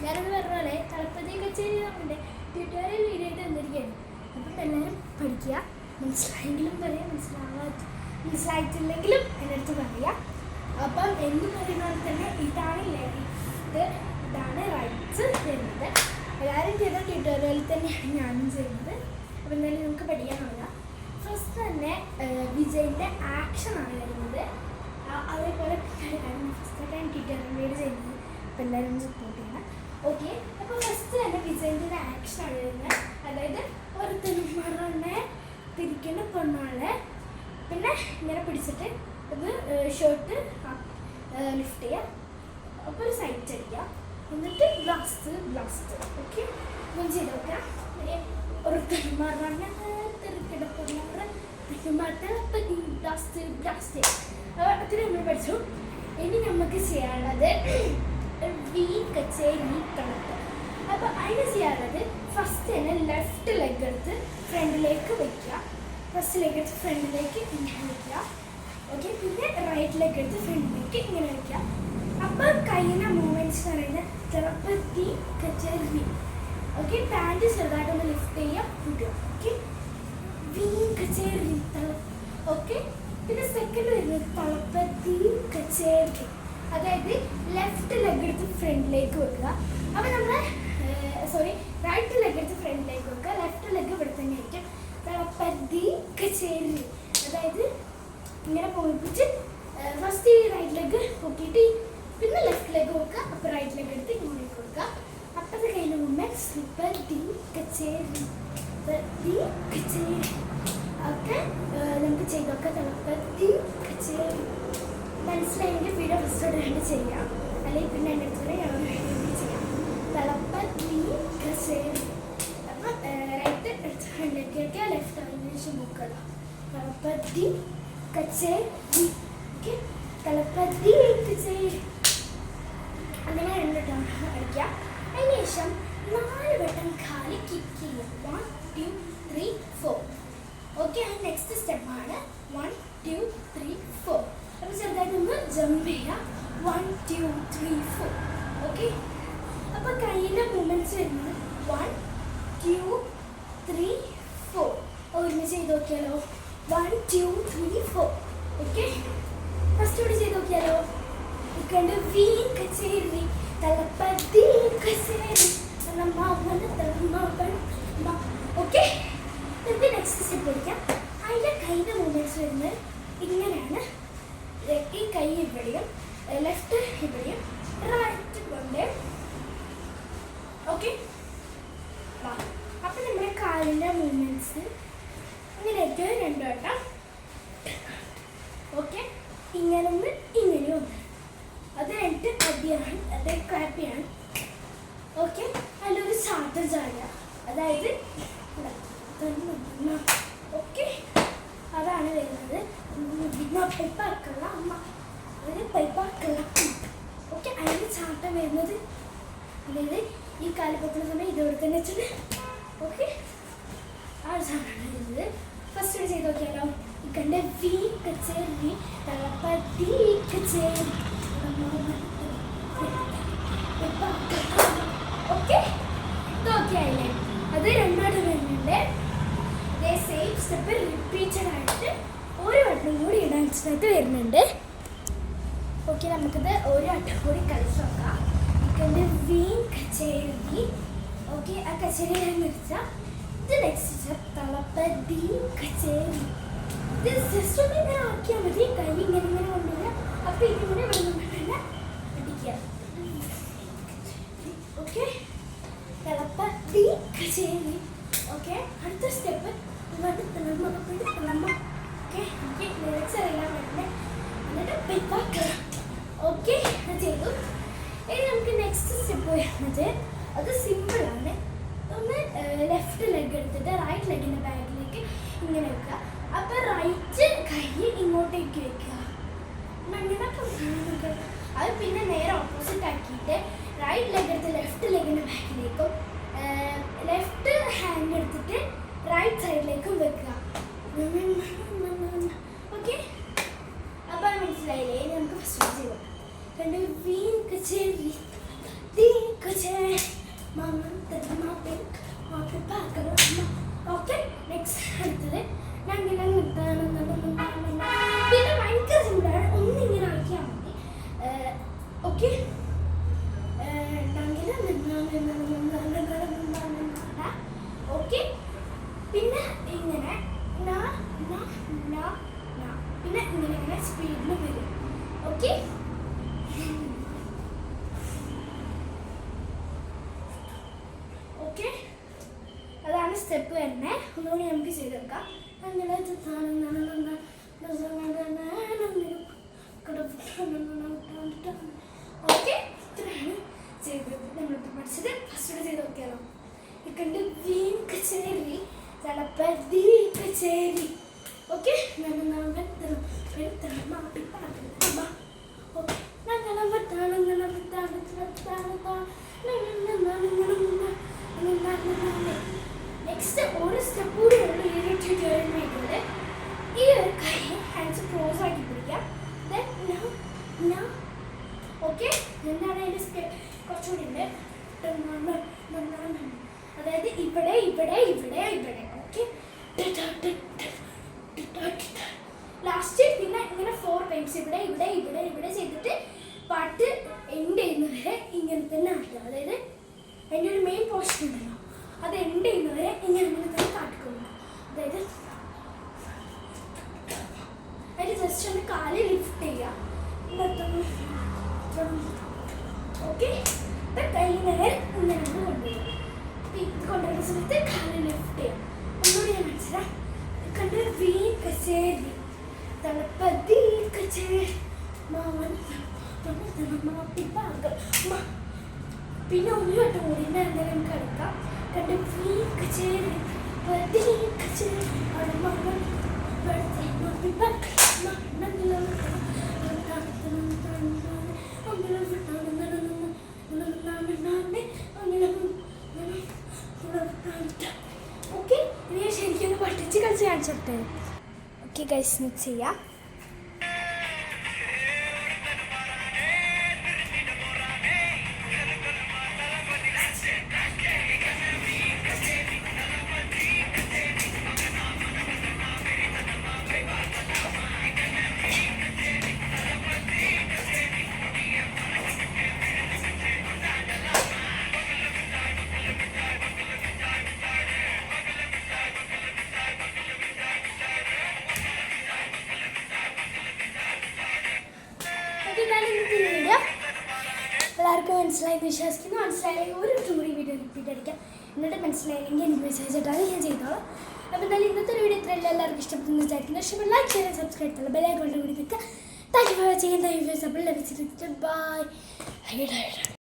ഞാനത് പറഞ്ഞ പോലെ തളപ്പതി കച്ചേരി നമ്മുടെ ട്യൂട്ടോറിയൽ വീഡിയോ ആയിട്ട് വന്നിരിക്കുകയാണ്. അപ്പം എല്ലാവരും പഠിക്കുക. മനസ്സിലായെങ്കിലും പറയാം, മനസ്സിലായിട്ടില്ലെങ്കിലും എൻ്റെ അടുത്ത് പറയുക. അപ്പം എന്ന് പറയുന്ന പോലെ തന്നെ ഇതാണ് ലെഫ്റ്റ്, ഇതാണ് റൈറ്റ്സ് വരുന്നത്. എല്ലാവരും ചെയ്ത ട്യൂട്ടോറിയലിൽ തന്നെയാണ് ഞാനും ചെയ്യുന്നത്. അപ്പം എന്തായാലും നമുക്ക് പഠിക്കാൻ തുടങ്ങാം. ഫസ്റ്റ് തന്നെ വിജയിൻ്റെ ആക്ഷനാണ് വരുന്നത്. അതേപോലെ ഫസ്റ്റായിട്ടാണ് ട്യൂട്ടോറിയൽ വീഡിയോ ചെയ്യുന്നത്. അപ്പോൾ എല്ലാവരും സപ്പോർട്ട് ചെയ്യണം. ഓക്കെ, അപ്പോൾ ഫസ്റ്റ് തന്നെ വിജയിൻ്റെ ഒരു ആക്ഷനാണ് വരുന്നത്. അതായത് ഒരുത്തനും മറന്നെ തിരിക്കുന്ന പൊണ്ണാളെ പിന്നെ ഇങ്ങനെ പിടിച്ചിട്ട് ഇത് ഷർട്ട് ലിഫ്റ്റ് ചെയ്യുക. അപ്പോൾ ഒരു സൈറ്റ് അടിക്കുക, എന്നിട്ട് ബ്ലാസ്റ്റ്. ഓക്കെ, ഇങ്ങനെ ചെയ്ത് നോക്കാം. ഒരുത്തനും മറന്നെ തിരിക്കുന്ന പൊണ്ണാളെ ബ്ലാസ്റ്റ് അത്ര നമ്മൾ പഠിച്ചു. ഇനി നമുക്ക് ചെയ്യാനുള്ളത് വി കച്ചേരി തണുപ്പ്. അപ്പോൾ അതിന് ചെയ്യാനുള്ളത് ഫസ്റ്റ് തന്നെ ലെഫ്റ്റ് ലെഗ് എടുത്ത് ഫ്രണ്ടിലേക്ക് വയ്ക്കുക. ഫസ്റ്റ് ലെഗ് എടുത്ത് ഫ്രണ്ടിലേക്ക് ഇങ്ങനെ വയ്ക്കുക. ഓക്കെ, പിന്നെ റൈറ്റ് ലെഗ് എടുത്ത് ഫ്രണ്ടിലേക്ക് ഇങ്ങനെ വയ്ക്കുക. അപ്പം കയ്യിൻ്റെ മൂവ്മെൻറ്റ്സ് എന്ന് പറയുന്നത് തളപ്പത്തി കച്ചേരി. ഓക്കെ, പാൻറ്റ് ചെറുതായിട്ടൊന്ന് ലിഫ്റ്റ് ചെയ്യുക, കൂട്ടുക. ഓക്കെ, വി കച്ചേരി ഓക്കെ. പിന്നെ സെക്കൻഡ് വരുന്നത് തളപ്പത്തി കച്ചേരി. അതായത് ലെഫ്റ്റ് ലെഗ് എടുത്ത് ഫ്രണ്ടിലേക്ക് വെക്കുക. അപ്പോൾ നമ്മൾ റൈറ്റ് ലെഗ് എടുത്ത് ഫ്രണ്ടിലേക്ക് വെക്കുക. ലെഫ്റ്റ് ലെഗ് ഇവിടെ തന്നെ ആയിരിക്കും. തളപ്പത്തി കച്ചേരി. അതായത് ഇങ്ങനെ പോയിപ്പിച്ച് ഫസ്റ്റ് ഈ റൈറ്റ് ലെഗ് പൊക്കിയിട്ട് പിന്നെ ലെഫ്റ്റ് ലെഗ് വെക്കുക. അപ്പോൾ റൈറ്റ് ലെഗ് എടുത്ത് ഇങ്ങോട്ടേക്ക് വെക്കുക. അപ്പോഴത്തെ കയ്യിലെ മൂവ്മെൻറ്റ് തളപ്പത്തി കച്ചേരി ഒക്കെ നമുക്ക് ചെയ്തൊക്കെ തളപ്പത്തി കച്ചേരി. മനസ്സിലായെങ്കിൽ വീഡിയോ ഫസ്റ്റോടെ ചെയ്യാം, അല്ലെങ്കിൽ പിന്നെ എൻ്റെ അടുത്ത് ഞാൻ ചെയ്യാം. തളപ്പത്തി കച്ചേരി. അപ്പം റൈറ്റ് എടുത്ത് ഫ്രണ്ടിലേക്ക് വയ്ക്കുക, ലെഫ്റ്റ് അതിന് ശേഷം നോക്കുക. തളപ്പത്തി കച്ചേരി. ഓക്കെ, തളപ്പത്തി കച്ചേരി. അങ്ങനെ 2 ടൈം അടിക്കുക. അതിന് ശേഷം 4 വട്ടം കാല് കിക്ക് ചെയ്യുക. 1 2 3 4. ഓക്കെ, അത് നെക്സ്റ്റ് സ്റ്റെപ്പാണ് 1 2 3 4. അപ്പോൾ ചെറുതായിട്ടൊന്ന് ജമ്പ് ചെയ്യുക. 1 2 3 4. ഓക്കെ, അപ്പോൾ കയ്യിൻ്റെ മൂവ്മെൻറ്റ്സ് വരുന്നത് 1 2 3 4. ഒരുമിച്ച് ചെയ്ത് നോക്കിയാലോ? 1 2 3 4. ഓക്കെ, ഫസ്റ്റ് കൂടി ചെയ്ത് നോക്കിയാലോ? ഇക്കണ്ട് വി കച്ചേരി തളപ്പത്തി കച്ചേരി. ഓക്കെ, നമുക്ക് നെക്സ്റ്റ് സ്റ്റെപ്പ് പഠിക്കാം. അതിൻ്റെ കൈയുടെ മൂവ്മെൻറ്റ്സ് വരുന്നത് ഇങ്ങനെയാണ്. ഈ കൈ ഇവിടെയും ലെഫ്റ്റ് ഇവിടെയും റൈറ്റ് കൊണ്ട്. ഓക്കെ, അപ്പം നമ്മുടെ കാലിൻ്റെ മൂവ്മെൻറ്റ്സ് ഇങ്ങനെയൊക്കെ 2 വട്ടം. ഓക്കെ, ഇങ്ങനൊന്ന് ഇങ്ങനെയും ഒന്ന്. അത് കഴിഞ്ഞിട്ട് അടിയാണ്, അത് ക്ലാപ്പിയാണ്. ഓക്കെ, അതിലൊരു ചാട്ടം ചാടുക. അതായത് ഓക്കെ, അതാണ് വരുന്നത്. പൈപ്പാക്കുള്ള അമ്മ, അതായത് പൈപ്പാക്കുള്ള. ഓക്കെ, അതിന് ചാട്ടം വരുന്നത് അതായത് ഈ കാലിപ്പത്തുന്ന സമയം ഇതോടെ തന്നെ വെച്ചിട്ട്. ഓക്കെ, ആ ഒരു ചാട്ടാണ് വരുന്നത്. ഫസ്റ്റ് ചെയ്ത് നോക്കിയാലോ? ഇക്കണ്ട വി കച്ചേരി തളപ്പത്തി കച്ചേരി. ഓക്കെ, ഇതൊക്കെ ആയില്ലേ? അത് 2 വട്ടം വരുന്നുണ്ട്. സെയിം സ്റ്റെപ്പ് റിപ്പീറ്റഡ് ആയിട്ട് ഒരു വട്ടം കൂടി ഡാൻസിനകത്ത് വരുന്നുണ്ട്. ഓക്കെ, നമുക്കിത് ഒരു വട്ടം കൂടി കളിച്ച് നോക്കാം. ഇക്കണ്ട് വി കച്ചേരി. ഓക്കെ, ആ കച്ചേരി ഞാൻ നിർത്താം. ഇത് നെക്സ്റ്റ് സ്റ്റെപ്പ് തളപ്പത്തി കച്ചേരി. ഇത് ജസ്റ്റ് ഒന്ന് ഇങ്ങനെ ആക്കിയാൽ മതി. കൈ ഇങ്ങനെ കൊണ്ടുവരിക. അപ്പോൾ ഇതിങ്ങനെ ഇവിടെ അടിക്കുക. ഓക്കെ, തളപ്പത്തി കച്ചേരി. ഓക്കെ, അടുത്ത സ്റ്റെപ്പ് ഓക്കെ, ലിറിക്സ് അറിയാൻ വേണ്ടി എന്നിട്ട് പൈപ്പാക്കുക. ഓക്കെ, അത് ചെയ്തു. ഇനി നമുക്ക് നെക്സ്റ്റ് സ്റ്റെപ്പ് വരുന്നത് അത് സിമ്പിളാണ്. ഒന്ന് ലെഫ്റ്റ് ലെഗ് എടുത്തിട്ട് റൈറ്റ് ലെഗിൻ്റെ ബാക്കിലേക്ക് ഇങ്ങനെ വെക്കുക. അപ്പോൾ റൈറ്റ് കൈ ഇങ്ങോട്ടേക്ക് വെക്കുക. അങ്ങനെ അത് പിന്നെ നേരെ ഓപ്പോസിറ്റ് ആക്കിയിട്ട് റൈറ്റ് ലെഗ് എടുത്ത് ലെഫ്റ്റ് ലെഗിൻ്റെ ബാക്കിലേക്കും ലെഫ്റ്റ് ഹാൻഡ് എടുത്തിട്ട് റൈറ്റ് സൈഡിലേക്കും വെക്കുക. ഓക്കെ, അപ്പോൾ മനസ്സിലായില്ലേ? നമുക്ക് ഫസ്റ്റ് ചെയ്ത് വി കച്ചേരി ഓക്കെ നെക്സ്റ്റ് അടുത്തത് പിന്നെ ഭയങ്കര സിമ്പിളാണ് ഒന്നിങ്ങനെ ആക്കിയാൽ മതി ഓക്കെ ഓക്കെ പിന്നെ ഇങ്ങനെ പിന്നെ ഇങ്ങനെ സ്പീഡിൽ വരും ഓക്കെ ഓക്കെ അതാണ് സ്റ്റെപ്പ് തന്നെ ഒന്നുകൂടി നമുക്ക് ചെയ്ത് വെക്കാം അങ്ങനെ ഓക്കെ ഇത്രയാണ് ചെയ്തത് നമ്മളിപ്പോൾ പഠിച്ചത് ഫസ്റ്റ് ചെയ്ത് നോക്കിയാലോ ഇക്കണ്ട് വീൻ കച്ചേരി തലപ്പതി കച്ചേരി ഓക്കെ നെക്സ്റ്റ് ഒരു സ്റ്റെപ്പ് കൂടി ഉള്ളു ഈ ഒരു ട്യൂട്ടോറിയൽ വീഡിയോയിൽ ഈ ഒരു കൈ ഹാൻഡ്സ് ക്ലോസ് ആക്കി പിടിക്കാം ഓക്കെ എന്താണ് അതിൻ്റെ സ്റ്റെപ്പ് കുറച്ചുകൂടി ഉണ്ട് അതായത് ഇവിടെ ഓക്കെ ലാസ്റ്റ് പിന്നെ ഇങ്ങനെ 4 ടൈംസ് ഇവിടെ ചെയ്തിട്ട് പാട്ട് എൻഡ് ചെയ്യുന്നവരെ ഇങ്ങനെ തന്നെ ആക്കുക അതായത് അതിൻ്റെ ഒരു മെയിൻ പോർഷൻ ഉണ്ടല്ലോ അത് എൻഡ് ചെയ്യുന്നവരെ ഇങ്ങനെ തന്നെ കാട്ടിക്കൊള്ളുക അതായത് അതിൽ ജസ്റ്റ് ഒന്ന് കാല് ലിഫ്റ്റ് ചെയ്യുക ഓക്കെ കൈ നേരെ ഇങ്ങനെ കൊണ്ടുവരുന്ന സമയത്ത് കാല് ലിഫ്റ്റ് ചെയ്യാം ഒന്നുകൂടി ഞാൻ മനസ്സിലാം കണ്ട് വീ കച്ചേരി തലപ്പതി കച്ചേരി പിന്നെ ഒരു വട്ടം കൂടി എന്തെങ്കിലും കളിക്കാം കണ്ട് വീ കച്ചേരി പതി കച്ചേരി ഓക്കെ ഇനി ഞാൻ ശരിക്കും പഠിച്ച് കളിച്ച് കാണിച്ചിട്ട് ഓക്കെ ഗൈസ് മിക്സ് ചെയ്യാം എല്ലാവർക്കും മനസ്സിലായി വിശ്വസിക്കുന്നു മനസ്സിലായി ഒരു കൂടി വീഡിയോ റിപ്പീറ്റ് അടിക്കാം എന്നിട്ട് മനസ്സിലായില്ലെങ്കിൽ എനിക്ക് മെസ്സേജ് ഇട്ടാൽ ഞാൻ ചെയ്തോളാം അപ്പോൾ എന്തായാലും ഇന്നത്തെ വീഡിയോ ഇത്രയല്ല എല്ലാവർക്കും ഇഷ്ടപ്പെടുന്നു വിചാരിക്കുന്നു ഇഷ്ടപ്പെട്ട ലൈക്ക് ചെയ്യാൻ സബ്സ്ക്രൈബ് ചെയ്യുക ബെല്ലൈക്കൺ കൂടി നിൽക്കുക thank you for watching. Thank you for support ലഭിച്ചിട്ട് ബൈ.